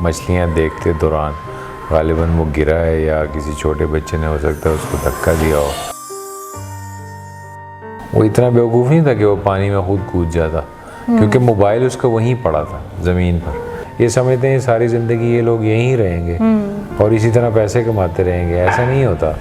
मछलियाँ देखते दौरान गालिबन वो गिरा है या किसी छोटे बच्चे ने हो सकता है उसको धक्का दिया हो। वो इतना बेवकूफ़ नहीं था कि वो पानी में खुद कूद जाता, क्योंकि मोबाइल उसका वहीं पड़ा था ज़मीन पर। ये समझते हैं सारी ज़िंदगी ये लोग यहीं रहेंगे और इसी तरह पैसे कमाते रहेंगे। ऐसा नहीं होता।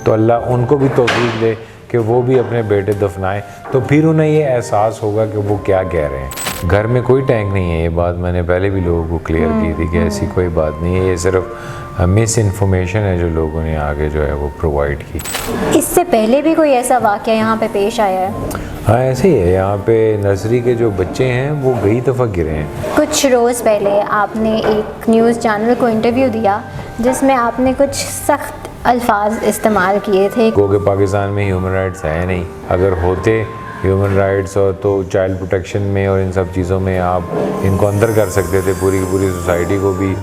तो अल्लाह उनको भी तौफीक दे कि वो भी अपने बेटे दफनाएं, तो फिर उन्हें ये एहसास होगा कि वो क्या कह रहे हैं। घर में कोई टैंक नहीं है, ये बात मैंने पहले भी लोगों को क्लियर की थी कि ऐसी कोई बात नहीं है। ये सिर्फ मिस इन्फॉर्मेशन है जो लोगों ने आगे जो है वो प्रोवाइड की। इससे पहले भी कोई ऐसा वाक़या यहाँ पे पेश आया है? हाँ, ऐसे ही है। यहाँ पे नर्सरी के जो बच्चे हैं वो कई दफ़ा गिरे हैं। कुछ रोज़ पहले आपने एक न्यूज़ चैनल को इंटरव्यू दिया जिसमें आपने कुछ सख्त अल्फाज इस्तेमाल किए थे। क्योंकि पाकिस्तान में ह्यूमन राइट्स है नहीं। अगर होते ह्यूमन राइट्स और तो चाइल्ड प्रोटेक्शन में और इन सब चीज़ों में आप इनको अंदर कर सकते थे, पूरी की पूरी सोसाइटी को भी।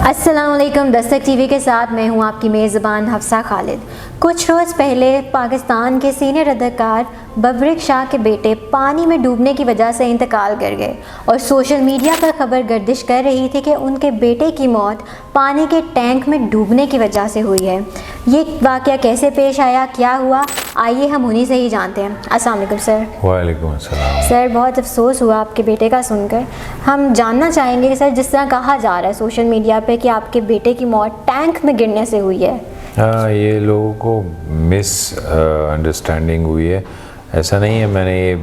अस्सलामुअलैकुम, दस्तक टीवी के साथ मैं हूं आपकी मेज़बान हफ्सा खालिद। कुछ रोज़ पहले पाकिस्तान के सीनियर अदाकार बबरिक शाह के बेटे पानी में डूबने की वजह से इंतकाल कर गए और सोशल मीडिया पर खबर गर्दिश कर रही थी कि उनके बेटे की मौत पानी के टैंक में डूबने की वजह से हुई है। ये वाक़या कैसे पेश आया, क्या हुआ, आइए हम उन्हीं से ही जानते हैं। अस्सलाम वालेकुम सर। वालेकुम अस्सलाम। सर, बहुत अफसोस हुआ आपके बेटे का सुनकर। हम जानना चाहेंगे कि सर, जिस तरह कहा जा रहा है सोशल मीडिया पे कि आपके बेटे की मौत टैंक में गिरने से हुई है, ये लोगों को मिस अंडरस्टैंडिंग हुई है। ऐसा नहीं है, मैंने ये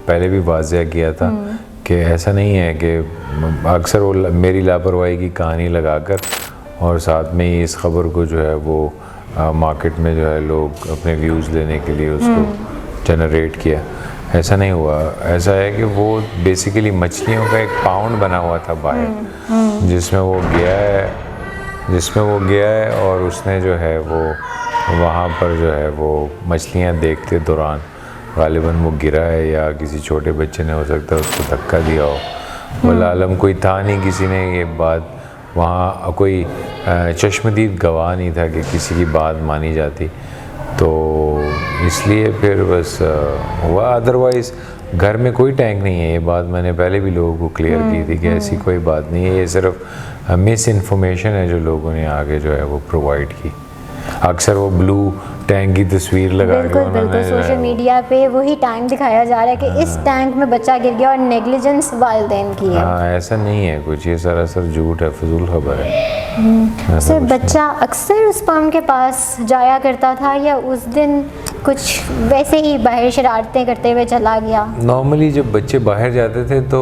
पहले भी वाज़िया किया था कि ऐसा नहीं है कि अक्सर वो मेरी लापरवाही की कहानी लगाकर और साथ में ही इस खबर को जो है वो मार्केट में जो है लोग अपने व्यूज़ लेने के लिए उसको जनरेट किया। ऐसा नहीं हुआ। ऐसा है कि वो बेसिकली मछलियों का एक पाउंड बना हुआ था बाहर, जिसमें वो गया है और उसने जो है वो वहाँ पर जो है वो मछलियाँ देखते दौरान गालिबन वो गिरा है या किसी छोटे बच्चे ने हो सकता है उसको धक्का दिया हो। वल्लाह आलम, कोई था नहीं, किसी ने ये बात, वहाँ कोई चश्मदीद गवाह नहीं था कि किसी की बात मानी जाती, तो इसलिए फिर बस हुआ। अदरवाइज़ घर में कोई टैंक नहीं है। ये बात मैंने पहले भी लोगों को क्लियर की थी कि ऐसी कोई बात नहीं है। ये सिर्फ मिस इन्फॉर्मेशन है जो लोगों ने आगे जो है वो प्रोवाइड की। अक्सर वो ब्लू टैंक की तस्वीर लगा के बिल्कुल सोशल मीडिया पे वही टैंक दिखाया जा रहा है कि इस टैंक में बच्चा गिर गया और नेग्लिजेंस वालिदैन की है। हाँ, ऐसा नहीं है कुछ, ये सरासर झूठ है, फजूल खबर है। सर, बच्चा अक्सर उस पाउंड के पास जाया करता था या उस दिन कुछ वैसे ही बाहर शरारतें करते हुए चला गया? नॉर्मली जब बच्चे बाहर जाते थे तो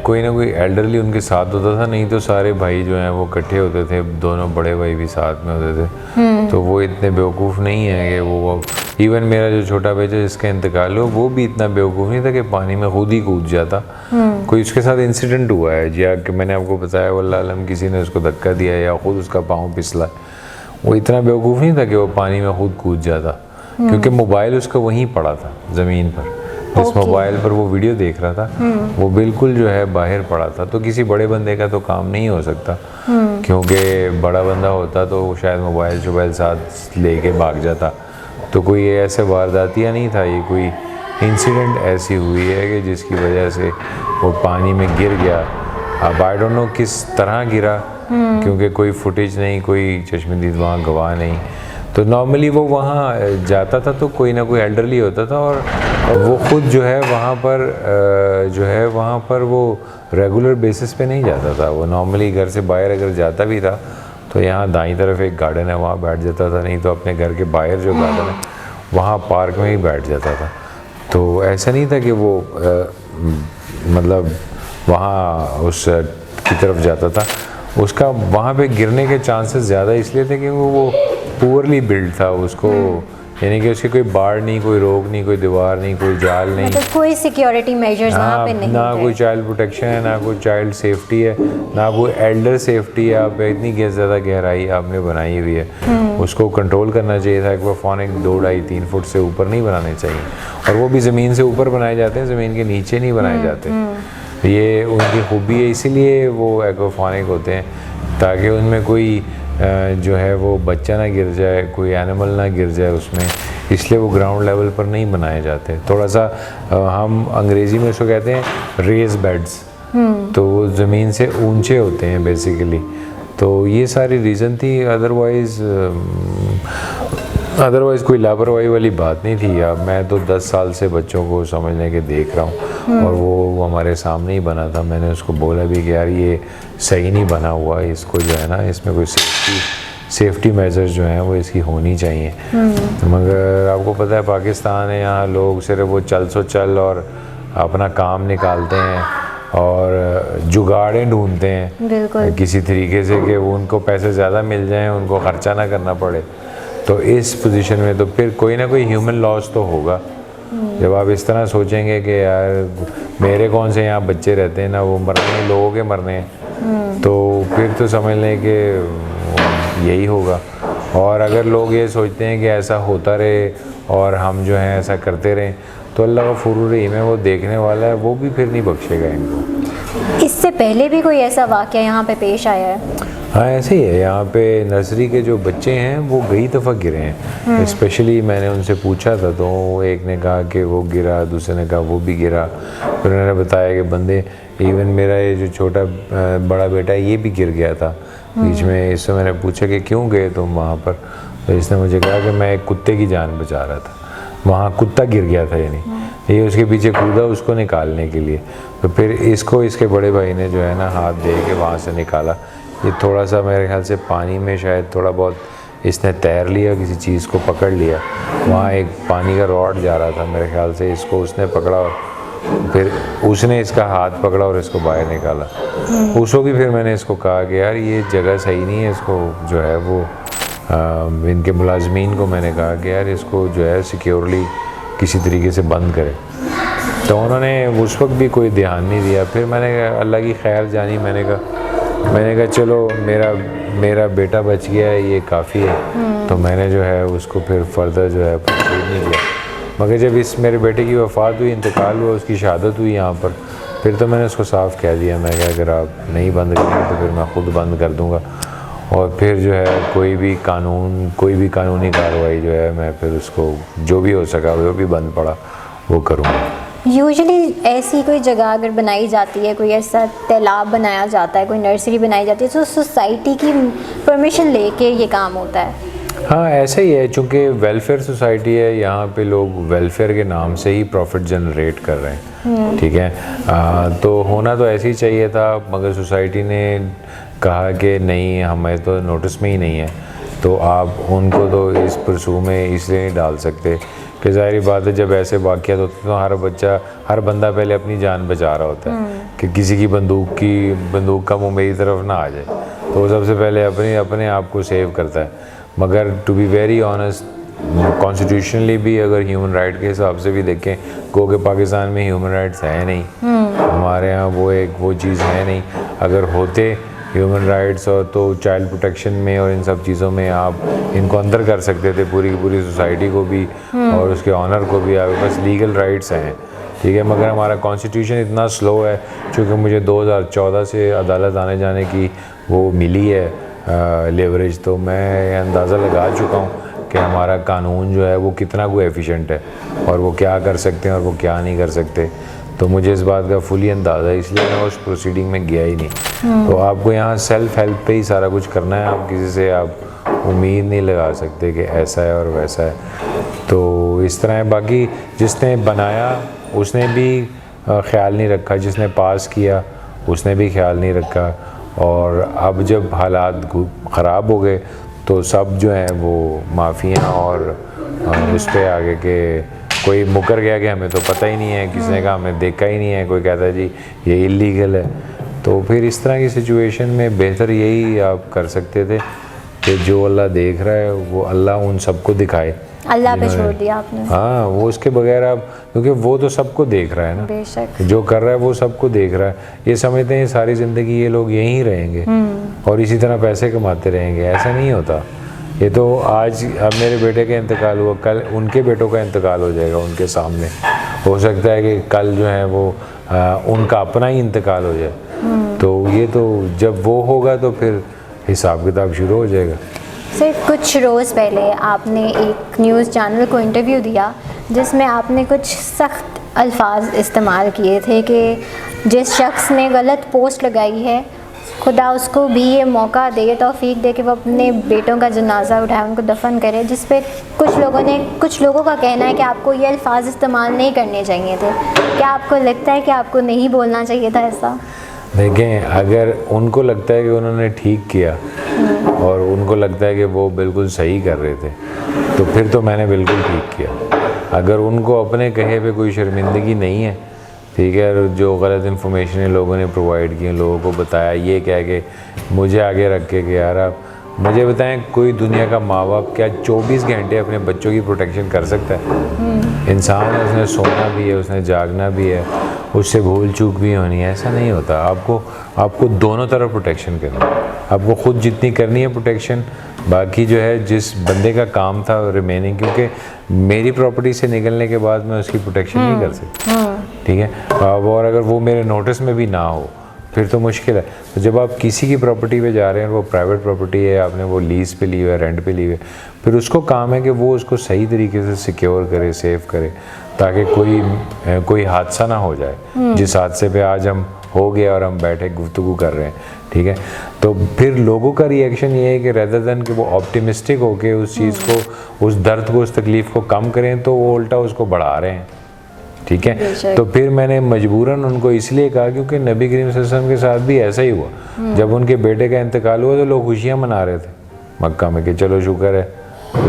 कोई ना कोई एल्डरली उनके साथ होता था, नहीं तो सारे भाई जो हैं वो इकट्ठे होते थे, दोनों बड़े भाई भी साथ में होते थे। तो वो इतने बेवकूफ़ नहीं है कि वो, इवन मेरा जो छोटा बेटा जिसका इंतकाल हो वो भी इतना बेवकूफ़ नहीं था कि पानी में खुद ही कूद जाता। कोई उसके साथ इंसिडेंट हुआ है या कि मैंने आपको बताया वल्लाह आलम किसी ने उसको धक्का दिया या खुद उसका पाँव फिसला, वो इतना बेवकूफ़ नहीं था कि वो पानी में खुद कूद जाता, क्योंकि मोबाइल उसका वहीं पड़ा था ज़मीन पर। जिस मोबाइल पर वो वीडियो देख रहा था वो बिल्कुल जो है बाहर पड़ा था। तो किसी बड़े बंदे का तो काम नहीं हो सकता, क्योंकि बड़ा बंदा होता तो शायद मोबाइल साथ लेके भाग जाता। तो कोई ऐसे वारदातिया नहीं था, ये कोई इंसिडेंट ऐसी हुई है कि जिसकी वजह से वो पानी में गिर गया। अब आई डोंट नो किस तरह गिरा, क्योंकि कोई फुटेज नहीं, कोई चश्मदीद वहाँ गवाह नहीं। तो नॉर्मली वो वहाँ जाता था तो कोई ना कोई एल्डरली होता था और वो ख़ुद जो है वहाँ पर वो रेगुलर बेसिस पे नहीं जाता था। वो नॉर्मली घर से बाहर अगर जाता भी था तो यहाँ दाईं तरफ एक गार्डन है वहाँ बैठ जाता था, नहीं तो अपने घर के बाहर जो गार्डन है वहाँ पार्क में ही बैठ जाता था। तो ऐसा नहीं था कि वो मतलब वहाँ उस की तरफ जाता था। उसका वहाँ पे गिरने के चांसेस ज़्यादा इसलिए थे कि वो पुअरली बिल्ड था, उसको यानी कि उसके कोई बाड़ नहीं, कोई रोक नहीं, कोई दीवार नहीं, कोई जाल नहीं, मतलब कोई सिक्योरिटी मेजर्स वहाँ पे नहीं ना थे। कोई चाइल्ड प्रोटेक्शन है, ना कोई चाइल्ड सेफ्टी है, ना कोई एल्डर सेफ्टी है। आप इतनी ज़्यादा गहराई आपने बनाई हुई है, उसको कंट्रोल करना चाहिए था। एक्वाफोनिक 2-2.5-3 फुट से ऊपर नहीं बनाने चाहिए, और वो भी ज़मीन से ऊपर बनाए जाते हैं, ज़मीन के नीचे नहीं बनाए जाते। ये उनकी खूबी है, इसीलिए वो एक्वाफोनिक होते हैं ताकि उनमें कोई जो है वो बच्चा ना गिर जाए, कोई एनिमल ना गिर जाए उसमें, इसलिए वो ग्राउंड लेवल पर नहीं बनाए जाते। थोड़ा सा हम अंग्रेज़ी में उसको कहते हैं रेज बेड्स, तो वो ज़मीन से ऊंचे होते हैं बेसिकली। तो ये सारी रीज़न थी, अदरवाइज़ कोई लापरवाही वाली बात नहीं थी। अब मैं तो 10 साल से बच्चों को समझने के देख रहा हूँ और वो हमारे सामने ही बना था। मैंने उसको बोला भी कि यार ये सही नहीं बना हुआ, इसको जो है ना इसमें कोई सेफ्टी मेजर्स जो हैं वो इसकी होनी चाहिए। मगर आपको पता है पाकिस्तान है, यहाँ लोग सिर्फ वो चल और अपना काम निकालते हैं और जुगाड़ें ढूंढते हैं किसी तरीके से कि वो उनको पैसे ज़्यादा मिल जाएं, उनको ख़र्चा ना करना पड़े। तो इस पोजीशन में तो फिर कोई ना कोई ह्यूमन लॉस तो होगा। जब आप इस तरह सोचेंगे कि यार मेरे कौन से यहाँ बच्चे रहते हैं ना, वो मरने लोगों के मरने हैं, तो फिर तो समझ लें कि यही होगा। और अगर लोग ये सोचते हैं कि ऐसा होता रहे और हम जो हैं ऐसा करते रहें, तो अल्लाह का फुरूर रहीम है, वो देखने वाला है, वो भी फिर नहीं बख्शेगा इनको। इससे पहले भी कोई ऐसा वाक़या यहाँ पे पेश आया है? हाँ ऐसे ही है। यहाँ पे नर्सरी के जो बच्चे हैं वो कई दफ़ा गिरे हैं। स्पेशली मैंने उनसे पूछा था तो एक ने कहा कि वो गिरा, दूसरे ने कहा वो भी गिरा। फिर उन्होंने बताया कि बंदे, इवन मेरा ये जो छोटा बड़ा बेटा है ये भी गिर गया था बीच में। इससे मैंने पूछा कि क्यों गए तुम वहाँ पर, तो इसने मुझे कहा कि मैं एक कुत्ते की जान बचा रहा था, वहाँ कुत्ता गिर गया था, यानी ये उसके पीछे कूदा उसको निकालने के लिए। तो फिर इसको इसके बड़े भाई ने जो है ना हाथ दे के वहाँ से निकाला। ये थोड़ा सा मेरे ख्याल से पानी में शायद थोड़ा बहुत इसने तैर लिया, किसी चीज़ को पकड़ लिया। वहाँ एक पानी का रॉड जा रहा था मेरे ख्याल से, इसको उसने पकड़ा और फिर उसने इसका हाथ पकड़ा और इसको बाहर निकाला। उसको भी फिर मैंने इसको कहा कि यार ये जगह सही नहीं है, इसको जो है वो इनके मुलाजमीन को मैंने कहा कि यार इसको जो है सिक्योरली किसी तरीके से बंद करें। तो उन्होंने उस वक्त भी कोई ध्यान नहीं दिया। फिर मैंने अल्लाह की खैर जानी, मैंने कहा चलो मेरा बेटा बच गया है, ये काफ़ी है। तो मैंने जो है उसको फिर फर्दर जो है प्रोसीड नहीं किया। मगर जब इस मेरे बेटे की वफ़ात हुई, इंतकाल हुआ, उसकी शहादत हुई यहाँ पर, फिर तो मैंने उसको साफ़ कह दिया, मैं कहा अगर आप नहीं बंद करेंगे तो फिर मैं ख़ुद बंद कर दूँगा। और फिर जो है कोई भी कानूनी कार्रवाई जो है मैं फिर उसको जो भी हो सका वो भी बंद पड़ा वो करूँगा। यूजुअली ऐसी कोई जगह अगर बनाई जाती है, कोई ऐसा तालाब बनाया जाता है, कोई नर्सरी बनाई जाती है, तो सोसाइटी की परमिशन लेके ये काम होता है? हाँ ऐसा ही है, चूँकि वेलफेयर सोसाइटी है, यहाँ पे लोग वेलफेयर के नाम से ही प्रॉफिट जनरेट कर रहे हैं, ठीक है। तो होना तो ऐसे ही चाहिए था, मगर सोसाइटी ने कहा कि नहीं हमें तो नोटिस में ही नहीं है, तो आप उनको तो इस परसू में इसलिए नहीं डाल सकते कि ज़ाहिर बात है जब ऐसे वाक़यात होते हैं तो हर बंदा पहले अपनी जान बचा रहा होता है कि किसी की बंदूक का मुँह मेरी तरफ ना आ जाए, तो वो सबसे पहले अपने आप को सेव करता है। मगर to be very honest, constitutionally भी अगर ह्यूमन राइट के हिसाब से भी देखें, क्योंकि पाकिस्तान में ह्यूमन राइट्स है नहीं, हमारे यहाँ वो चीज़ है नहीं। अगर होते ह्यूमन राइट्स और तो चाइल्ड प्रोटेक्शन में और इन सब चीज़ों में आप इनको अंदर कर सकते थे, पूरी सोसाइटी को भी और उसके ऑनर को भी। आपके पास लीगल राइट्स हैं, ठीक है, मगर हमारा कॉन्स्टिट्यूशन इतना स्लो है। चूँकि मुझे 2014 से अदालत आने जाने की वो मिली है लेवरेज, तो मैं अंदाज़ा लगा चुका हूँ कि हमारा कानून जो है वो कितना कोई एफिशिएंट है और वो क्या कर सकते हैं और वो क्या नहीं कर सकते। तो मुझे इस बात का फुली अंदाज़ा है, इसलिए मैं उस प्रोसीडिंग में गया ही नहीं। तो आपको यहाँ सेल्फ हेल्प पे ही सारा कुछ करना है, आप किसी से आप उम्मीद नहीं लगा सकते कि ऐसा है और वैसा है। तो इस तरह है। बाकी जिसने बनाया उसने भी ख्याल नहीं रखा, जिसने पास किया उसने भी ख्याल नहीं रखा, और अब जब हालात ख़राब हो गए तो सब जो हैं वो माफ़ियाँ और उस पर आगे के कोई मुकर गया कि हमें तो पता ही नहीं है, किसने कहा हमें देखा ही नहीं है, कोई कहता है जी ये इलीगल है। तो फिर इस तरह की सिचुएशन में बेहतर यही आप कर सकते थे कि जो अल्लाह देख रहा है वो अल्लाह उन सबको दिखाए। अल्लाह पे छोड़ दिया आपने। हाँ, वो उसके बगैर आप, क्योंकि वो तो सबको देख रहा है ना, बेशक जो कर रहा है वो सबको देख रहा है। ये समझते हैं सारी ज़िंदगी ये लोग यहीं रहेंगे और इसी तरह पैसे कमाते रहेंगे, ऐसा नहीं होता। ये तो आज अब मेरे बेटे का इंतकाल हुआ, कल उनके बेटों का इंतकाल हो जाएगा उनके सामने। हो सकता है कि कल जो है वो उनका अपना ही इंतकाल हो जाए। तो ये तो जब वो होगा तो फिर हिसाब किताब शुरू हो जाएगा। सर कुछ रोज़ पहले आपने एक न्यूज़ चैनल को इंटरव्यू दिया जिसमें आपने कुछ सख्त अल्फाज इस्तेमाल किए थे कि जिस शख्स ने गलत पोस्ट लगाई है खुदा उसको भी ये मौका दे, तौफीक दे कि वो अपने बेटों का जनाजा उठाए, उनको दफन करे, जिस पे कुछ लोगों का कहना है कि आपको ये अल्फाज इस्तेमाल नहीं करने चाहिए थे। क्या आपको लगता है कि आपको नहीं बोलना चाहिए था ऐसा? देखें, अगर उनको लगता है कि उन्होंने ठीक किया और उनको लगता है कि वो बिल्कुल सही कर रहे थे तो फिर तो मैंने बिल्कुल ठीक किया। अगर उनको अपने कहे पे कोई शर्मिंदगी नहीं है, ठीक है, जो गलत इन्फॉर्मेशन लोगों ने प्रोवाइड की, लोगों को बताया, ये कह के मुझे आगे रख के कि यार आप मुझे बताएं, कोई दुनिया का माँ बाप क्या 24 घंटे अपने बच्चों की प्रोटेक्शन कर सकता है? इंसान है, उसने सोना भी है, उसने जागना भी है, उससे भूल चूक भी होनी है, ऐसा नहीं होता। आपको दोनों तरफ प्रोटेक्शन करनी है। आपको ख़ुद जितनी करनी है प्रोटेक्शन, बाकी जो है जिस बंदे का काम था रिमेनिंग, क्योंकि मेरी प्रॉपर्टी से निकलने के बाद मैं उसकी प्रोटेक्शन नहीं कर सकती, ठीक है। और अगर वो मेरे नोटिस में भी ना हो फिर तो मुश्किल है। तो जब आप किसी की प्रॉपर्टी पे जा रहे हैं, वो प्राइवेट प्रॉपर्टी है, आपने वो लीज़ पे ली हुई है, रेंट पे ली हुई है, फिर उसको काम है कि वो उसको सही तरीके से सिक्योर करे, सेव करे, ताकि कोई हादसा ना हो जाए जिस हादसे पे आज हम हो गया और हम बैठे गुफ्तगू कर रहे हैं, ठीक है। तो फिर लोगों का रिएक्शन ये है कि रेदर देन कि वो ऑप्टिमिस्टिक होके उस चीज़ को, उस दर्द को, उस तकलीफ़ को कम करें, तो वो उल्टा उसको बढ़ा रहे हैं, ठीक है। तो फिर मैंने मजबूरन उनको इसलिए कहा क्योंकि नबी करीम सल्लल्लाहु अलैहि वसल्लम के साथ भी ऐसा ही हुआ। जब उनके बेटे का इंतकाल हुआ तो लोग खुशियाँ मना रहे थे मक्का में कि चलो शुक्र है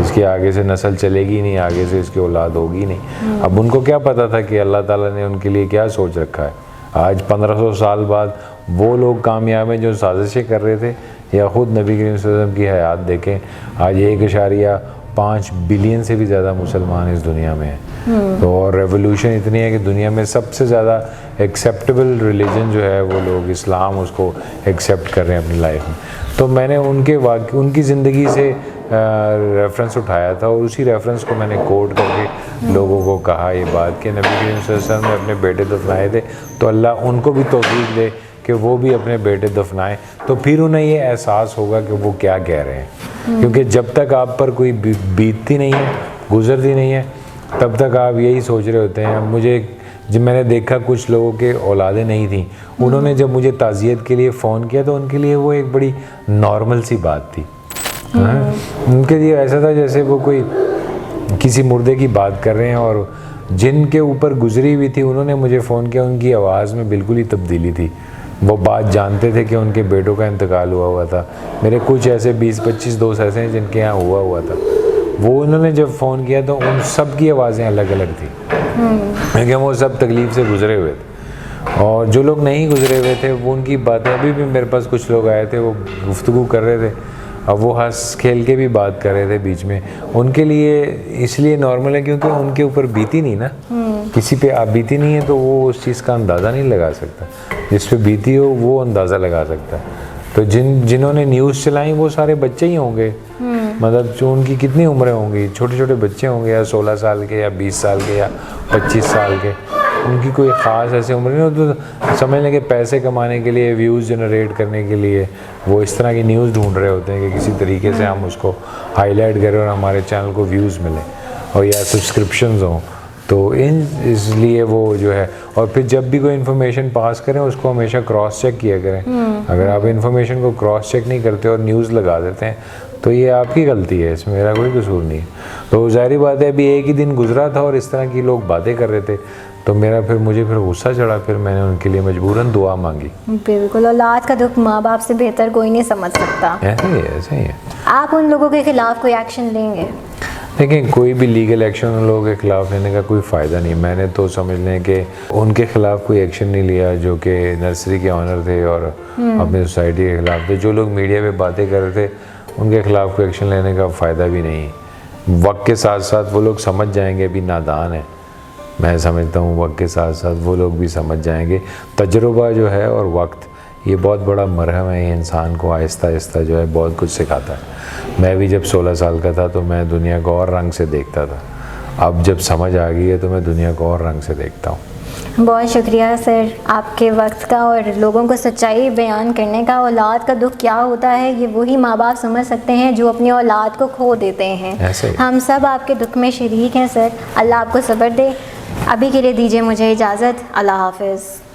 इसकी आगे से नस्ल चलेगी नहीं, आगे से इसकी औलाद होगी नहीं। अब उनको क्या पता था कि अल्लाह ताला ने उनके लिए क्या सोच रखा है। आज 1500 साल बाद वो लोग कामयाब हैं जो साजिशें कर रहे थे, या ख़ुद नबी करीम सल्लल्लाहु अलैहि वसल्लम की हयात देखें, आज 1.5 बिलियन से भी ज़्यादा मुसलमान इस दुनिया में हैं। तो और रेवोल्यूशन इतनी है कि दुनिया में सबसे ज़्यादा एक्सेप्टेबल रिलीजन जो है वो लोग इस्लाम उसको एक्सेप्ट कर रहे हैं अपनी लाइफ में। तो मैंने उनकी ज़िंदगी से रेफरेंस उठाया था और उसी रेफरेंस को मैंने कोट करके लोगों को कहा ये बात कि नबी करीम सल्लल्लाहु अलैहि वसल्लम ने अपने बेटे दफनाए थे, तो अल्लाह उनको भी तौफीक दे कि वो भी अपने बेटे दफनाएं। तो फिर उन्हें ये एहसास होगा कि वो क्या कह रहे हैं, क्योंकि जब तक आप पर कोई बीतती नहीं है, गुजरती नहीं है, तब तक आप यही सोच रहे होते हैं। मुझे जब मैंने देखा कुछ लोगों के औलादें नहीं थी, उन्होंने जब मुझे ताज़ियत के लिए फ़ोन किया तो उनके लिए वो एक बड़ी नॉर्मल सी बात थी। उनके लिए ऐसा था जैसे वो कोई किसी मुर्दे की बात कर रहे हैं, और जिनके ऊपर गुजरी हुई थी उन्होंने मुझे फ़ोन किया, उनकी आवाज़ में बिल्कुल ही तब्दीली थी। वो बात जानते थे कि उनके बेटों का इंतकाल हुआ था। मेरे कुछ ऐसे 20-25 दोस्त ऐसे हैं जिनके यहाँ हुआ था। वो उन्होंने जब फ़ोन किया तो उन सब की आवाज़ें अलग अलग थी, क्योंकि वो सब तकलीफ़ से गुज़रे हुए थे। और जो लोग नहीं गुज़रे हुए थे वो उनकी बातें, अभी भी मेरे पास कुछ लोग आए थे, वो गुफ्तगू कर रहे थे, अब वो हंस खेल के भी बात कर रहे थे बीच में। उनके लिए इसलिए नॉर्मल है क्योंकि उनके ऊपर बीती नहीं ना, किसी पे आप बीती नहीं है तो वो उस चीज़ का अंदाज़ा नहीं लगा सकता। जिस पे बीती हो वो अंदाज़ा लगा सकता है। तो जिन्होंने न्यूज़ चलाई वो सारे बच्चे ही होंगे, मतलब जो उनकी कितनी उम्रें होंगी, छोटे छोटे बच्चे होंगे, या 16 साल के, या 20 साल के, या 25 साल के। उनकी कोई ख़ास ऐसी उम्र नहीं हो, तो समझ लें कि पैसे कमाने के लिए, व्यूज़ जनरेट करने के लिए वो इस तरह की न्यूज़ ढूंढ रहे होते हैं कि किसी तरीके से हम उसको हाईलाइट करें और हमारे चैनल को व्यूज़ मिलें और या सब्सक्रिप्शंस हों। तो इसलिए वो जो है, और फिर जब भी कोई इन्फॉर्मेशन पास करें उसको हमेशा क्रॉस चेक किया करें। अगर आप इन्फॉर्मेशन को क्रॉस चेक नहीं करते और न्यूज़ लगा देते हैं तो ये आपकी गलती है, इसमें मेरा कोई कसूर नहीं है। तो ज़ाहिर बात है अभी एक ही दिन गुजरा था और इस तरह की लोग बातें कर रहे थे, तो मुझे फिर गुस्सा चढ़ा, फिर मैंने उनके लिए मजबूरन दुआ मांगी। बिल्कुल, औलाद का दुख माँ बाप से बेहतर कोई नहीं समझ सकता। ऐसे ही है। आप उन लोगों के खिलाफ कोई एक्शन लेंगे? देखिए, कोई भी लीगल एक्शन उन लोगों के ख़िलाफ़ लेने का कोई फ़ायदा नहीं। मैंने तो समझ लें कि उनके ख़िलाफ़ कोई एक्शन नहीं लिया जो कि नर्सरी के ऑनर थे और अपनी सोसाइटी के ख़िलाफ़ थे। जो लोग मीडिया पे बातें कर रहे थे उनके ख़िलाफ़ कोई एक्शन लेने का फ़ायदा भी नहीं। वक्त के साथ साथ वो लोग समझ जाएंगे, अभी नादान है, मैं समझता हूँ वक्त के साथ साथ वो लोग भी समझ जाएंगे। तजुर्बा जो है और वक्त, ये बहुत बड़ा मरहम है, ये इंसान को आहिस्ता आहिस्ता जो है बहुत कुछ सिखाता है। मैं भी जब 16 साल का था तो मैं दुनिया को और रंग से देखता था, अब जब समझ आ गई है तो मैं दुनिया को और रंग से देखता हूँ। बहुत शुक्रिया सर आपके वक्त का और लोगों को सच्चाई बयान करने का। औलाद का दुख क्या होता है ये वही माँ बाप समझ सकते हैं जो अपनी औलाद को खो देते हैं। ऐसे ही। हम सब आपके दुख में शरीक हैं सर। अल्लाह आपको सब्र दे। अभी के लिए दीजिए मुझे इजाज़त। अल्लाह हाफ़िज़।